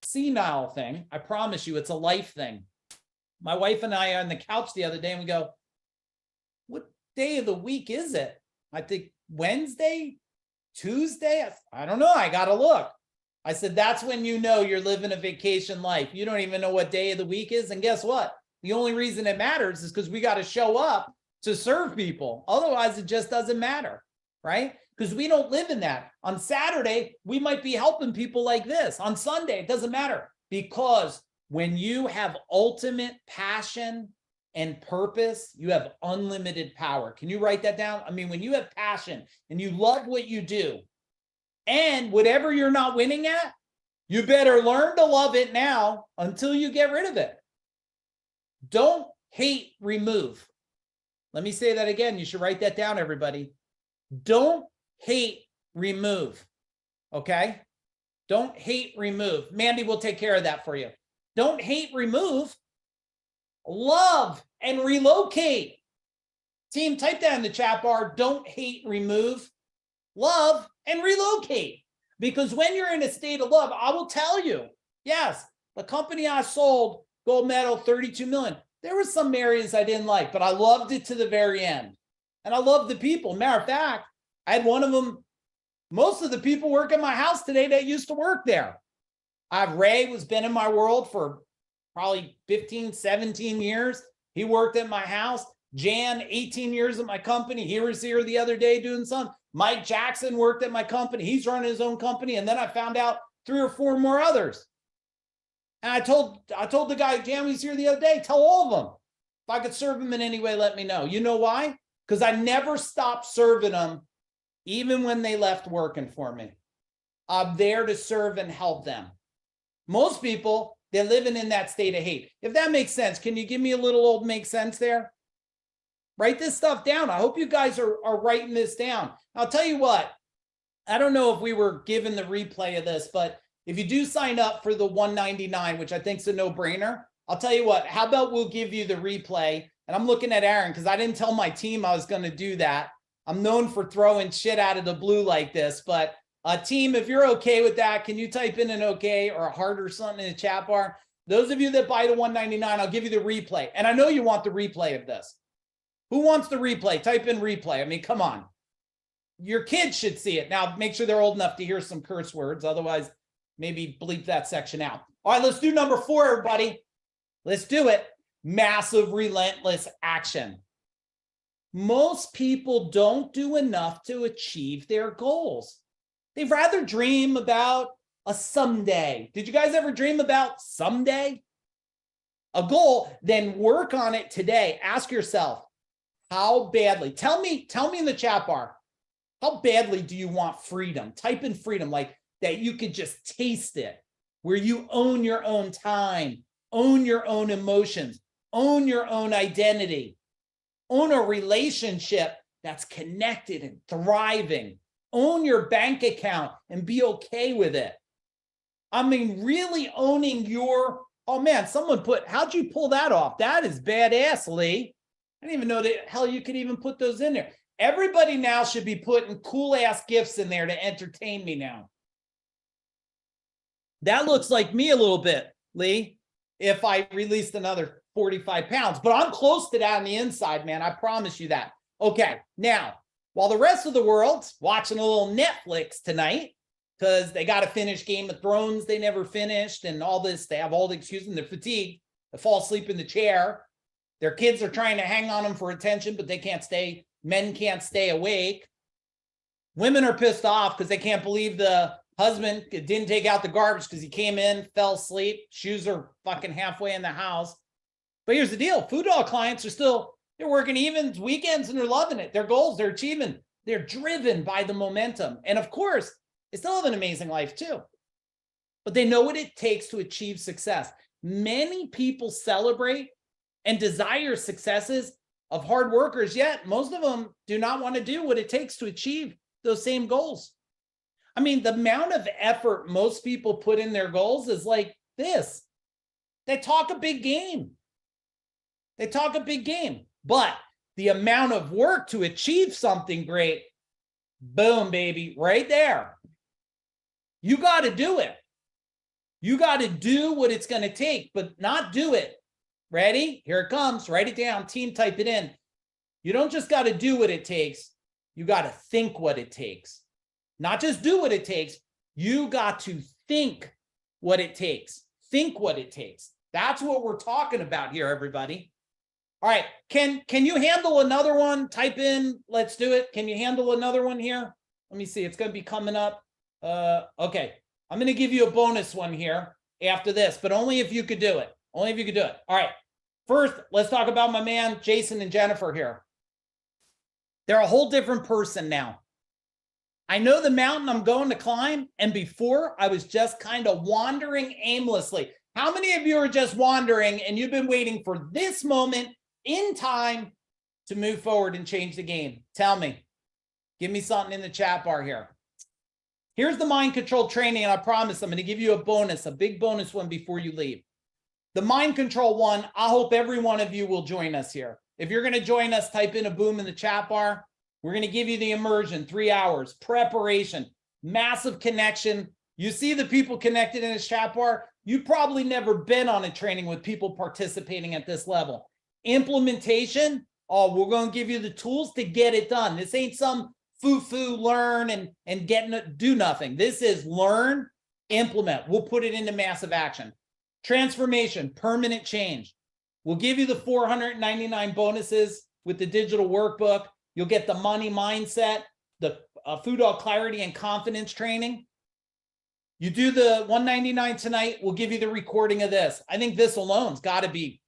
senile thing. I promise you, it's a life thing. My wife and I are on the couch the other day and we go, what day of the week is it? I think Wednesday, Tuesday. I don't know. I got to look. I said, that's when you know you're living a vacation life. You don't even know what day of the week is. And guess what? The only reason it matters is because we got to show up to serve people. Otherwise, it just doesn't matter, right? Because we don't live in that. On Saturday, we might be helping people like this. On Sunday, it doesn't matter. Because when you have ultimate passion and purpose, you have unlimited power. Can you write that down? I mean, when you have passion and you love what you do, and whatever you're not winning at, you better learn to love it now until you get rid of it. Don't hate, remove. Let me say that again. You should write that down, everybody. Don't hate, remove. Okay? Don't hate, remove. Mandy will take care of that for you. Don't hate, remove. Love and relocate. Team, type that in the chat bar. Don't hate, remove. Love and relocate. Because when you're in a state of love, I will tell you, yes, the company I sold, gold medal, 32 million. There were some areas I didn't like, but I loved it to the very end. And I loved the people. Matter of fact, I had one of them, most of the people work in my house today that used to work there. Ray has been in my world for probably 15, 17 years. He worked at my house. Jan, 18 years at my company. He was here the other day doing something. Mike Jackson worked at my company. He's running his own company. And then I found out 3 or 4 more others. And I told the guy, Jan was here the other day, tell all of them. If I could serve them in any way, let me know. You know why? Because I never stopped serving them even when they left working for me. I'm there to serve and help them. Most people, they're living in that state of hate. If that makes sense, can you give me a little old make sense there? Write this stuff down. I hope you guys are writing this down. I'll tell you what, I don't know if we were given the replay of this, but if you do sign up for the $199, which I think is a no-brainer, I'll tell you what, how about we'll give you the replay? And I'm looking at Aaron because I didn't tell my team I was going to do that. I'm known for throwing shit out of the blue like this, but team, if you're okay with that, can you type in an okay or a heart or something in the chat bar? Those of you that buy the $199, I'll give you the replay. And I know you want the replay of this. Who wants the replay? Type in replay. I mean, come on. Your kids should see it. Now, make sure they're old enough to hear some curse words. Otherwise, maybe bleep that section out. All right, let's do number 4, everybody. Let's do it. Massive, relentless action. Most people don't do enough to achieve their goals. They'd rather dream about a someday. Did you guys ever dream about someday? A goal, then work on it today. Ask yourself, how badly? Tell me in the chat bar, how badly do you want freedom? Type in freedom, like that you could just taste it, where you own your own time, own your own emotions, own your own identity, own a relationship that's connected and thriving. Own your bank account and be okay with it. I mean, really owning your, oh man, someone put, how'd you pull that off? That is badass, Lee. I didn't even know that hell you could even put those in there. Everybody now should be putting cool ass gifts in there to entertain me now. That looks like me a little bit, Lee, if I released another 45 pounds, but I'm close to that on the inside, man. I promise you that. Okay, now, while the rest of the world's watching a little Netflix tonight, because they got to finish Game of Thrones they never finished and all this, they have all the excuses and they're fatigued, they fall asleep in the chair. Their kids are trying to hang on them for attention, but they can't stay, men can't stay awake. Women are pissed off because they can't believe the husband didn't take out the garbage because he came in, fell asleep, shoes are fucking halfway in the house. But here's the deal, Food Dog clients are still, they're working evenings, weekends, and they're loving it. Their goals, they're achieving. They're driven by the momentum. And of course, they still have an amazing life too. But they know what it takes to achieve success. Many people celebrate and desire successes of hard workers, yet most of them do not want to do what it takes to achieve those same goals. I mean, the amount of effort most people put in their goals is like this. They talk a big game. They talk a big game. But the amount of work to achieve something great, boom, baby, right there. You got to do it. You got to do what it's going to take, but not do it. Ready? Here it comes. Write it down. Team, type it in. You don't just got to do what it takes. You got to think what it takes. Not just do what it takes. You got to think what it takes. Think what it takes. That's what we're talking about here, everybody. All right, can you handle another one? Type in, let's do it. Can you handle another one here? Let me see, it's going to be coming up. Okay, I'm going to give you a bonus one here after this, but only if you could do it. Only if you could do it. All right, first, let's talk about my man, Jason and Jennifer here. They're a whole different person now. I know the mountain I'm going to climb, and before I was just kind of wandering aimlessly. How many of you are just wandering and you've been waiting for this moment in time to move forward and change the game? Tell me. Give me something in the chat bar here. Here's the mind control training, and I promise I'm going to give you a bonus, a big bonus one before you leave. The mind control one, I hope every one of you will join us here. If you're going to join us, type in a boom in the chat bar. We're going to give you the immersion, 3 hours, preparation, massive connection. You see the people connected in this chat bar? You've probably never been on a training with people participating at this level. Implementation, oh, we're going to give you the tools to get it done. This ain't some foo-foo learn and do nothing. This is learn, implement. We'll put it into massive action. Transformation, permanent change. We'll give you the 499 bonuses with the digital workbook. You'll get the money mindset, the Food Dog clarity and confidence training. You do the 199 tonight, we'll give you the recording of this. I think this alone's got to be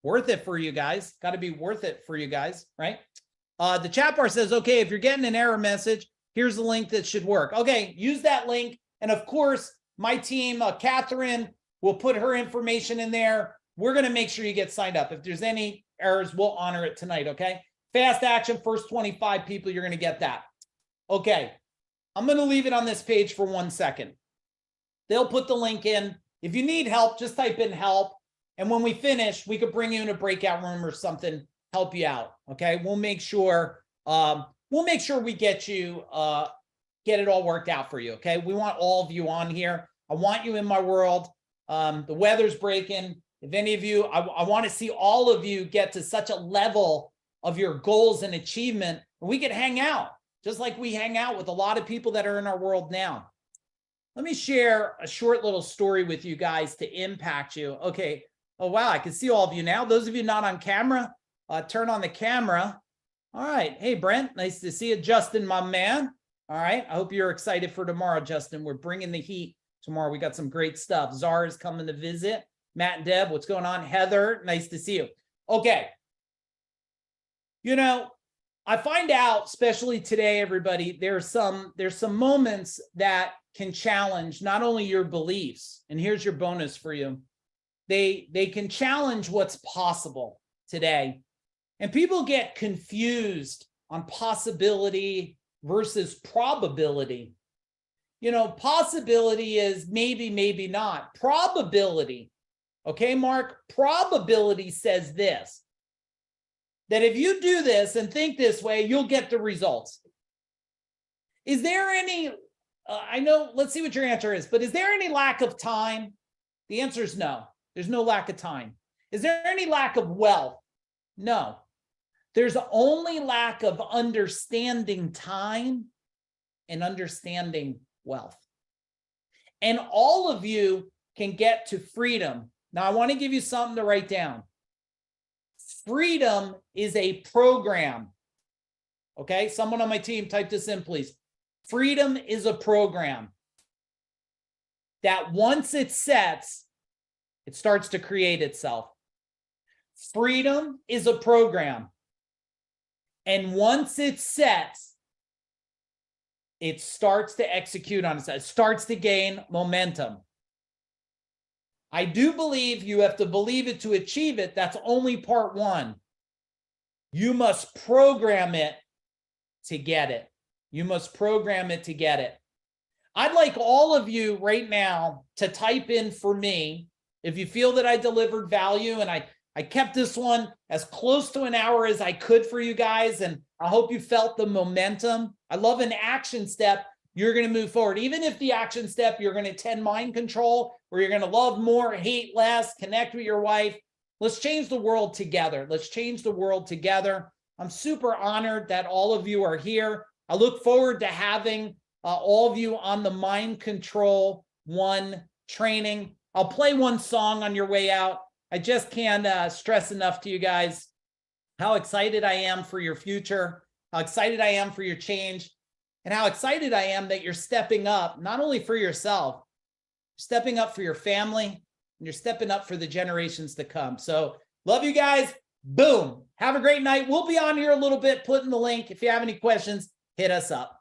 worth it for you guys. Got to be worth it for you guys, right? The chat bar says, okay, if you're getting an error message, here's the link that should work. Okay, use that link. And of course, my team, Catherine, will put her information in there. We're going to make sure you get signed up. If there's any errors, we'll honor it tonight, okay? Fast action, first 25 people, you're going to get that. Okay, I'm going to leave it on this page for 1 second. They'll put the link in. If you need help, just type in help. And when we finish, we could bring you in a breakout room or something, help you out, okay? We'll make sure we get you, get it all worked out for you, okay? We want all of you on here. I want you in my world. The weather's breaking. If any of you, I want to see all of you get to such a level of your goals and achievement, and we could hang out, just like we hang out with a lot of people that are in our world now. Let me share a short little story with you guys to impact you. Okay. Oh, wow. I can see all of you now. Those of you not on camera, turn on the camera. All right. Hey, Brent, nice to see you. Justin, my man. All right. I hope you're excited for tomorrow, Justin. We're bringing the heat tomorrow. We got some great stuff. Zara's coming to visit. Matt and Deb, what's going on? Heather, nice to see you. Okay. You know, I find out, especially today, everybody, there's some moments that can challenge not only your beliefs, and here's your bonus for you. They can challenge what's possible today. And people get confused on possibility versus probability. You know, possibility is maybe, maybe not. Probability, okay, Mark? Probability says this, that if you do this and think this way, you'll get the results. Is there any, I know, let's see what your answer is, but is there any lack of time? The answer is no. There's no lack of time. Is there any lack of wealth? No. There's only lack of understanding time and understanding wealth. And all of you can get to freedom. Now, I want to give you something to write down. Freedom is a program. Okay, someone on my team type this in, please. Freedom is a program that once it sets, it starts to create itself. Freedom is a program. And once it sets, it starts to execute on itself. It starts to gain momentum. I do believe you have to believe it to achieve it. That's only part one. You must program it to get it. You must program it to get it. I'd like all of you right now to type in for me, if you feel that I delivered value, and I kept this one as close to an hour as I could for you guys, and I hope you felt the momentum. I love an action step. You're going to move forward. Even if the action step, you're going to attend mind control, or you're going to love more, hate less, connect with your wife. Let's change the world together. Let's change the world together. I'm super honored that all of you are here. I look forward to having all of you on the Mind Control 1 training. I'll play one song on your way out. I just can't stress enough to you guys how excited I am for your future, how excited I am for your change, and how excited I am that you're stepping up, not only for yourself, stepping up for your family, and you're stepping up for the generations to come. So love you guys. Boom. Have a great night. We'll be on here a little bit, putting the link. If you have any questions, hit us up.